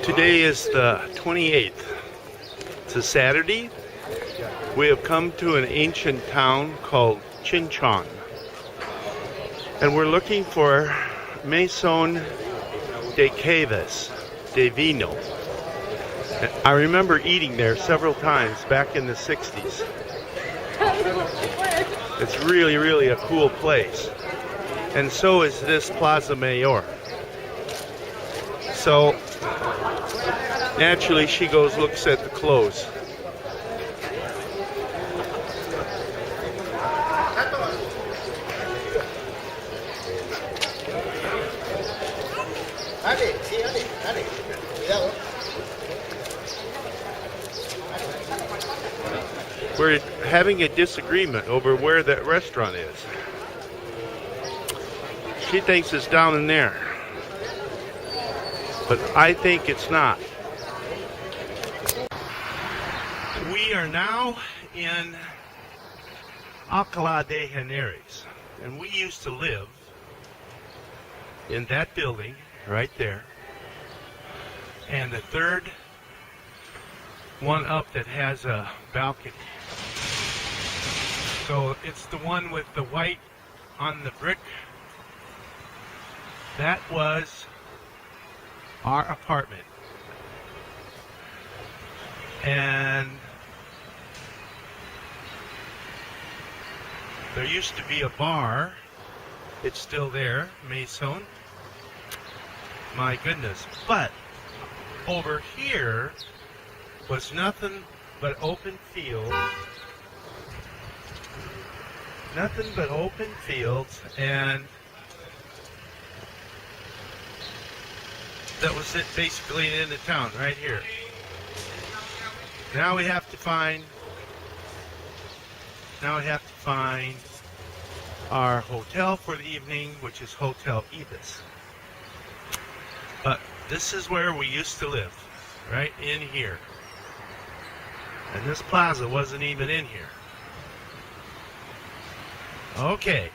Today is the 28th. It's a Saturday. We have come to an ancient town called Chinchon. And we're looking for Maison de Caves de Vino. I remember eating there several times back in the 60s. It's really a cool place. And so is this Plaza Mayor. So naturally she goes, looks at the clothes. We're having a disagreement over where that restaurant is. She thinks it's down in there, but I think it's not. We are now in Alcalá de Henares, and we used to live in that building right there, and the third one up that has a balcony. So it's the one with the white on the brick. That was our apartment. And there used to be a bar. It's still there, Maison. My goodness. But over here was nothing but open fields. Nothing but open fields, and that was it basically in the town right here. Now we have to find our hotel for the evening, which is Hotel Ibis. But this is where we used to live, right in here. And this plaza wasn't even in here. Okay.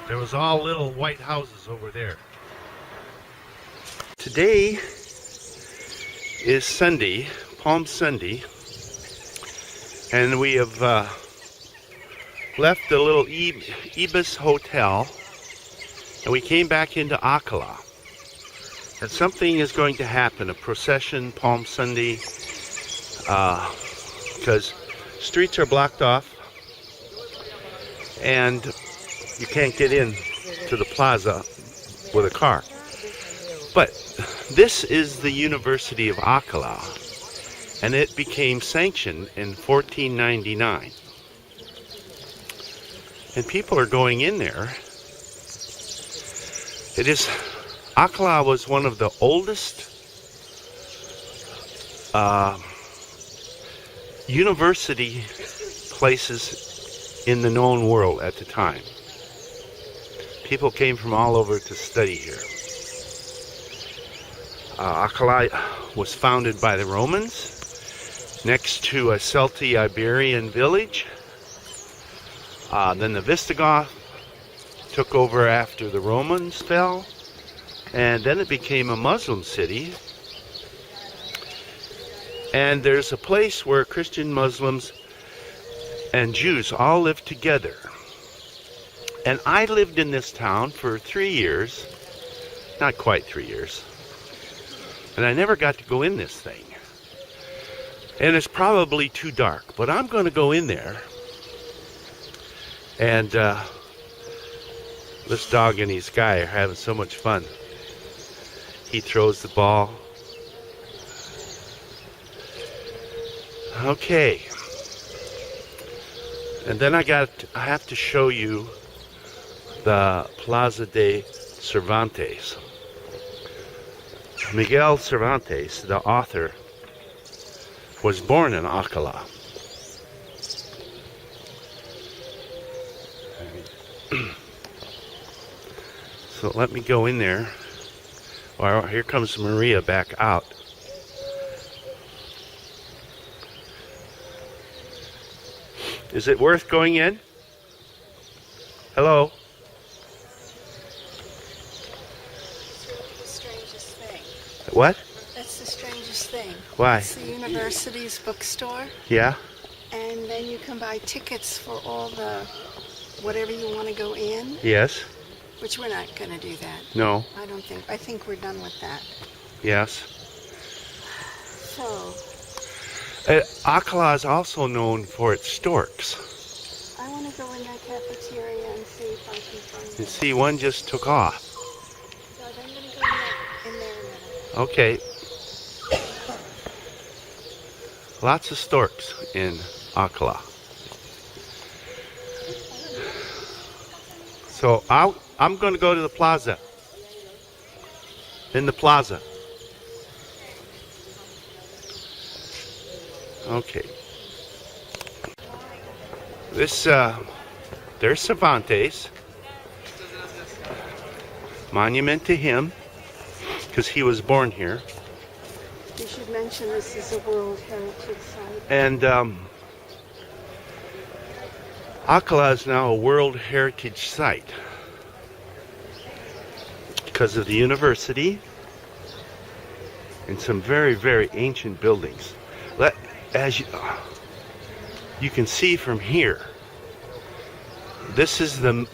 There was all little white houses over there. Today is Sunday, Palm Sunday, and we have left the little Ibis Hotel, and we came back into Acala. And something is going to happen, a procession Palm Sunday, because streets are blocked off and you can't get in to the plaza with a car. But this is the University of Alcalá, and it became sanctioned in 1499. And people are going in there. Alcalá was one of the oldest university places in the known world at the time. People came from all over to study here. Alcalá was founded by the Romans next to a Celti-Iberian village. Then the Visigoths took over after the Romans fell, and then it became a Muslim city. And there's a place where Christian, Muslims, and Jews all live together. And I lived in this town for 3 years, not quite 3 years, and I never got to go in this thing. And it's probably too dark, but I'm going to go in there. And this dog and his guy are having so much fun. He throws the ball. Okay. And then I have to show you the Plaza de Cervantes. Miguel Cervantes, the author, was born in Alcalá. So let me go in there. Well, here comes Maria back out. Is it worth going in? Hello? Strange strangest thing. What? That's the strangest thing. Why? It's the university's bookstore, Yeah? and then you can buy tickets for all the whatever you want to go in, Yes? which we're not going to do that. No? I don't think. I think we're done with that. Yes? So, Acala is also known for its storks. I want to go in that cafeteria and see if I can find You it. see, one just took off. So I'm going to go in there a minute. Okay. Lots of storks in Acala. So I'm going to go to the plaza. In the plaza. Okay. This, there's Cervantes. Monument to him, because he was born here. You should mention this is a World Heritage Site. And Acala is now a World Heritage Site because of the university and some very, very ancient buildings. As you can see from here, this is the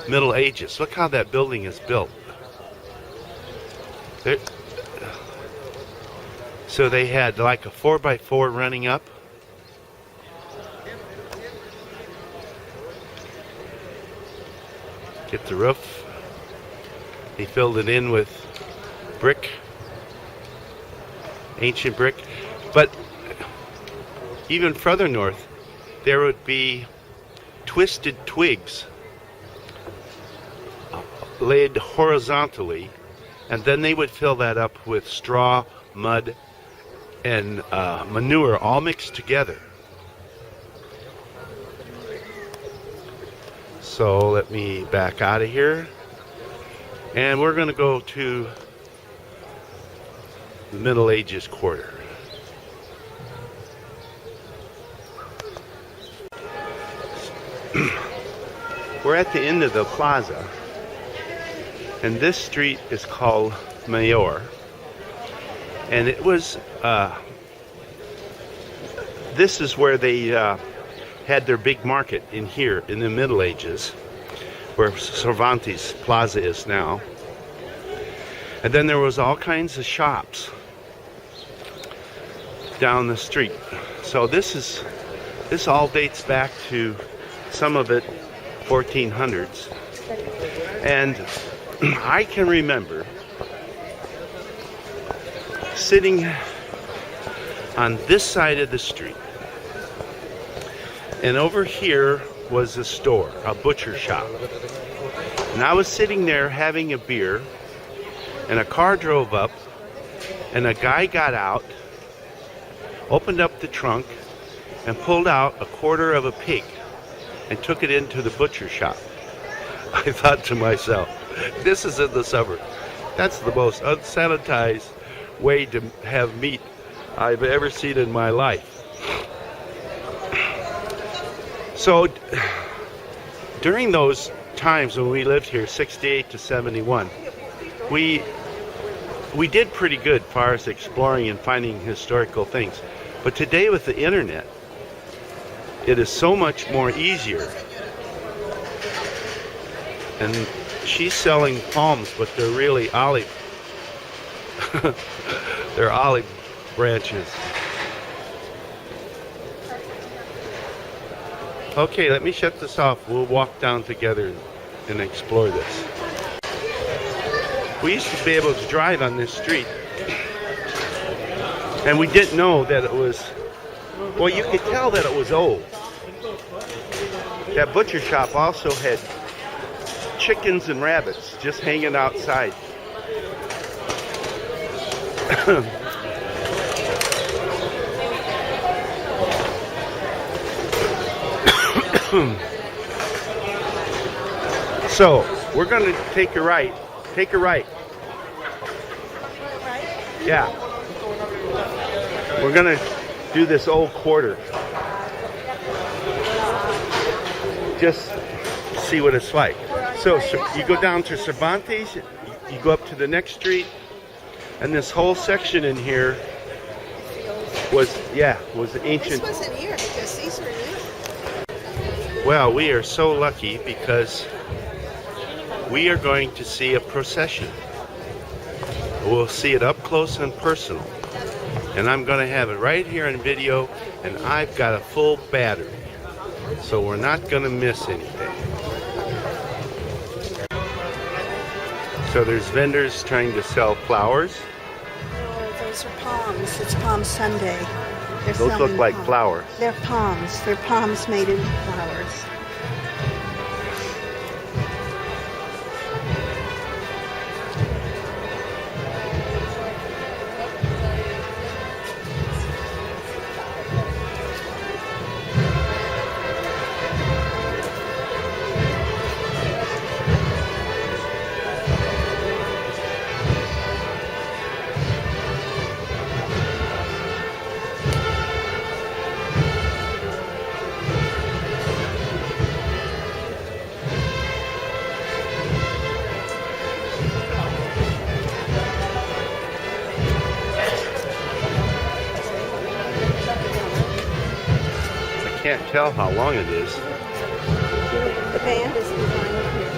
Middle Ages. Look how that building is built. So they had like a 4x4 running up. Get the roof. They filled it in with brick, ancient brick. But even further north, there would be twisted twigs laid horizontally, and then they would fill that up with straw, mud, and manure all mixed together. So let me back out of here, and we're going to go to the Middle Ages quarter. We're at the end of the plaza, and this street is called Mayor, and it was this is where they had their big market in here in the Middle Ages, where Cervantes Plaza is now. And then there was all kinds of shops down the street. So this all dates back to, some of it 1400s. And I can remember sitting on this side of the street, and over here was a store, a butcher shop. And I was sitting there having a beer, and a car drove up, and a guy got out, opened up the trunk, and pulled out a quarter of a pig and took it into the butcher shop. I thought to myself, this is in the summer. That's the most unsanitized way to have meat I've ever seen in my life. So during those times when we lived here, 68 to 71, we did pretty good as far as exploring and finding historical things. But today with the internet, it is so much more easier. And she's selling palms, but they're really olive. They're olive branches. Okay, let me shut this off. We'll walk down together and explore this. We used to be able to drive on this street, and we didn't know that it was, well, you could tell that it was old. That butcher shop also had chickens and rabbits just hanging outside. So, we're going to take a right. Take a right. Yeah. We're going to do this old quarter. Just see what it's like. So you go down to Cervantes, you go up to the next street, and this whole section in here was This ancient. wasn't here because these were new. Well, we are so lucky because we are going to see a procession. We'll see it up close and personal. And I'm going to have it right here in video, and I've got a full battery. So we're not going to miss anything. So there's vendors trying to sell flowers. Oh, those are palms. It's Palm Sunday. They're Those look selling like palms. flowers. They're palms. They're palms made into flowers. I can't tell how long it is. The band is behind here.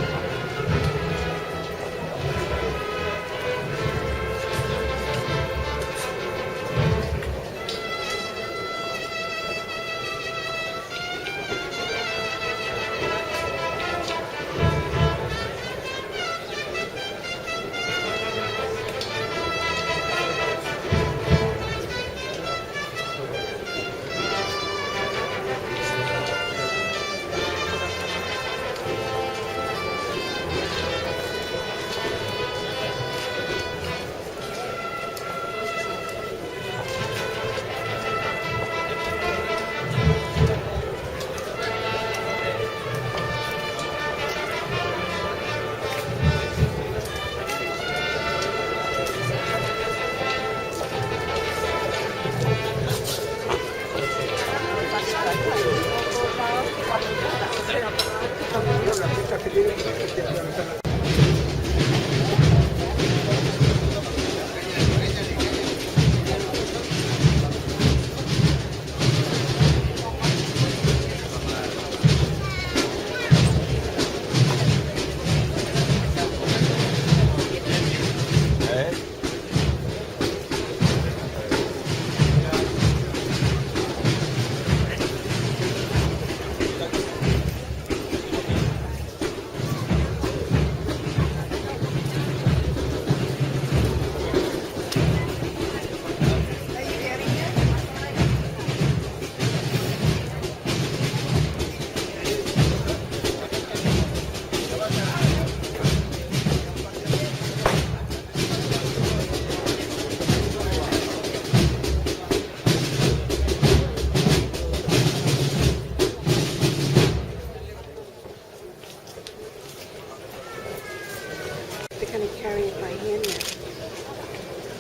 They're going to carry it by hand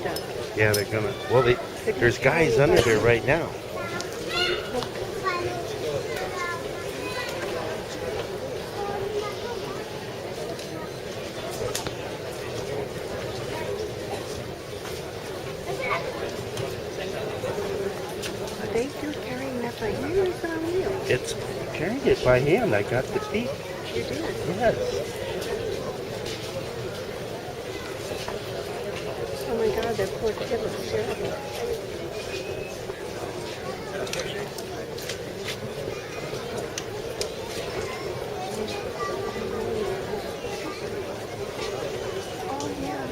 now. Yeah, they're gonna. Well, there's guys under there right now. Are they still carrying that by hand or is it on wheels? It's carrying it by hand. I got the feet. You did. Yes. Oh my God, that poor kid looks terrible. Oh yeah.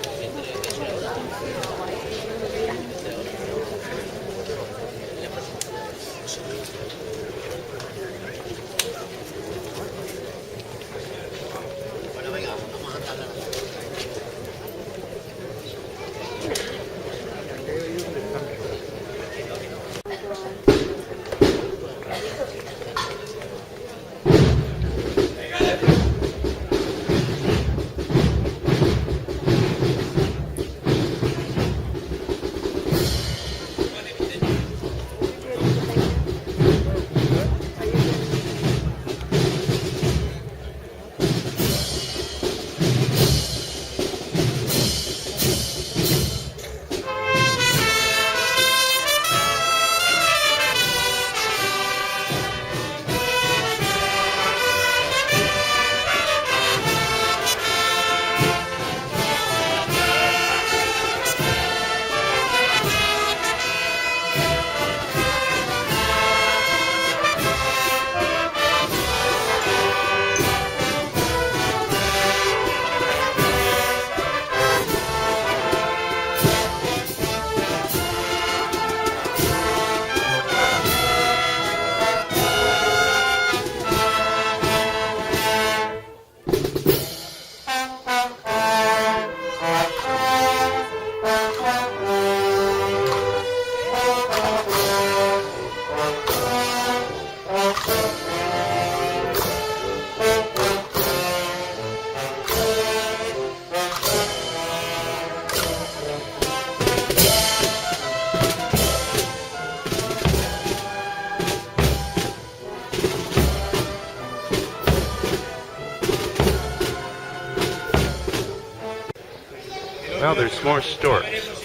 Well, there's more storks.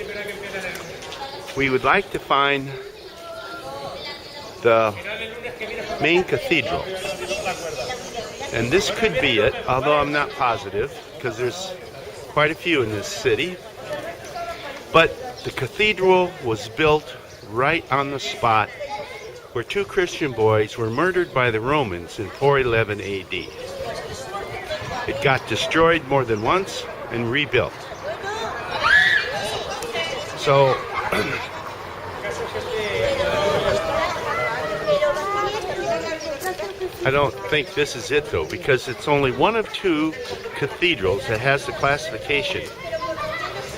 We would like to find the main cathedral. And this could be it, although I'm not positive, because there's quite a few in this city. But the cathedral was built right on the spot where two Christian boys were murdered by the Romans in 411 AD. It got destroyed more than once and rebuilt. So I don't think this is it though, because it's only one of two cathedrals that has the classification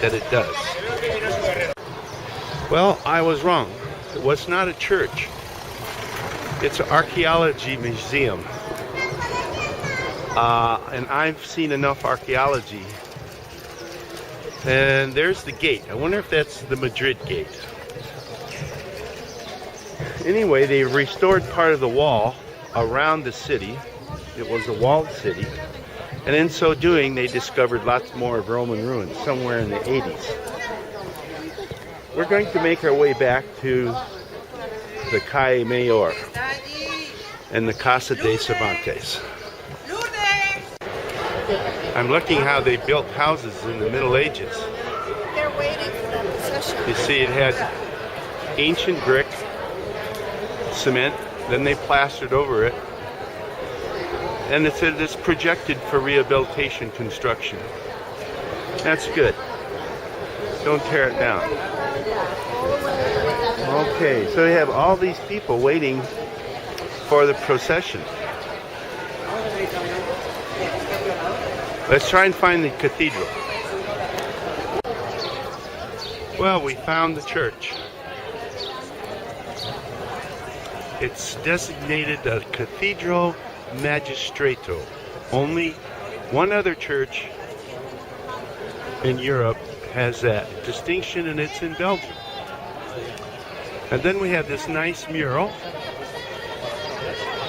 that it does. Well, I was wrong. It was not a church. It's an archaeology museum. And I've seen enough archaeology. And there's the gate. I wonder if that's the Madrid gate. Anyway, they restored part of the wall around the city. It was a walled city. And in so doing, they discovered lots more of Roman ruins somewhere in the 80s. We're going to make our way back to the Calle Mayor and the Casa de Cervantes. I'm looking how they built houses in the Middle Ages. They're waiting for that procession. You see, it had ancient brick, cement, then they plastered over it, and it said it's projected for rehabilitation construction. That's good. Don't tear it down. Okay, so they have all these people waiting for the procession. Let's try and find the cathedral. Well, we found the church. It's designated a Cathedral Magistrato. Only one other church in Europe has that distinction, and it's in Belgium. And then we have this nice mural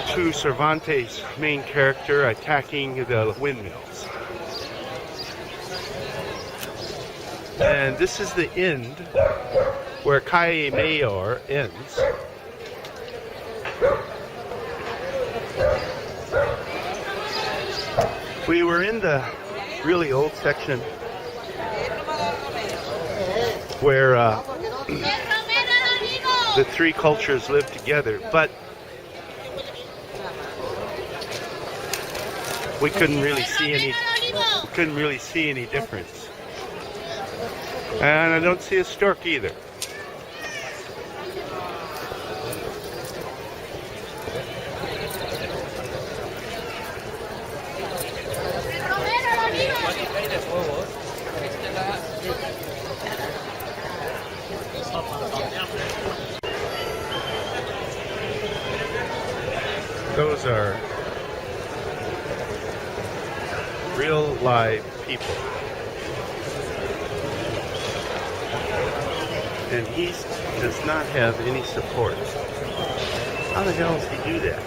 to Cervantes' main character attacking the windmills. And this is the end where Calle Mayor ends. We were in the really old section where the three cultures live together, but we couldn't really see any difference. And I don't see a stork either. Those are real live people. And he does not have any support. How the hell does he do that?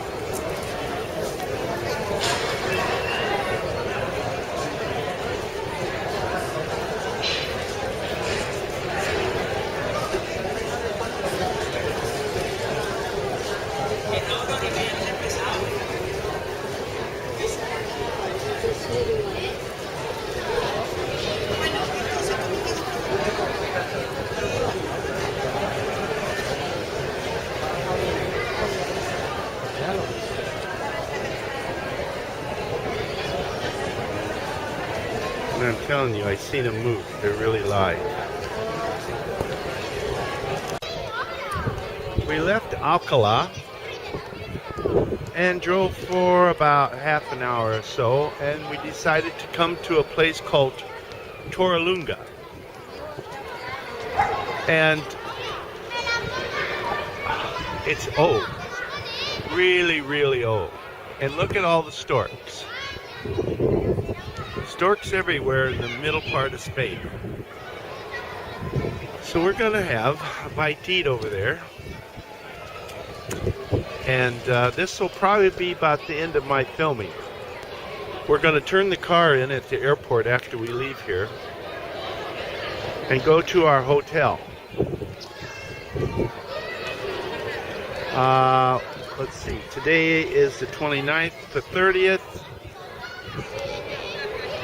And I'm telling you, I've seen them move. They're really live. We left Alcala and drove for about half an hour or so, and we decided to come to a place called Torrelunga. And it's old. Really, really old. And look at all the storks. Storks everywhere in the middle part of Spain. So we're going to have a bite to eat over there. And this will probably be about the end of my filming. We're going to turn the car in at the airport after we leave here. and go to our hotel. Let's see, today is the 29th, the 30th.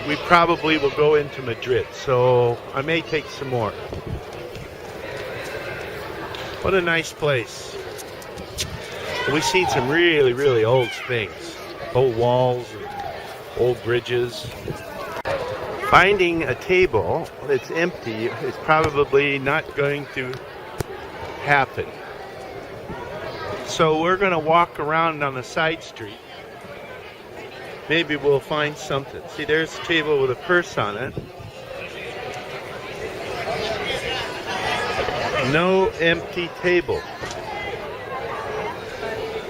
We probably will go into Madrid, so I may take some more. What a nice place. We've seen some really, really old things. Old walls and old bridges. Finding a table that's empty is probably not going to happen. So we're going to walk around on a side street. Maybe we'll find something. See, there's a table with a purse on it. No empty table.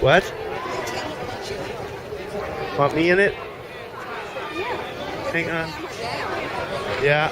What? Want me in it? Hang on. Yeah.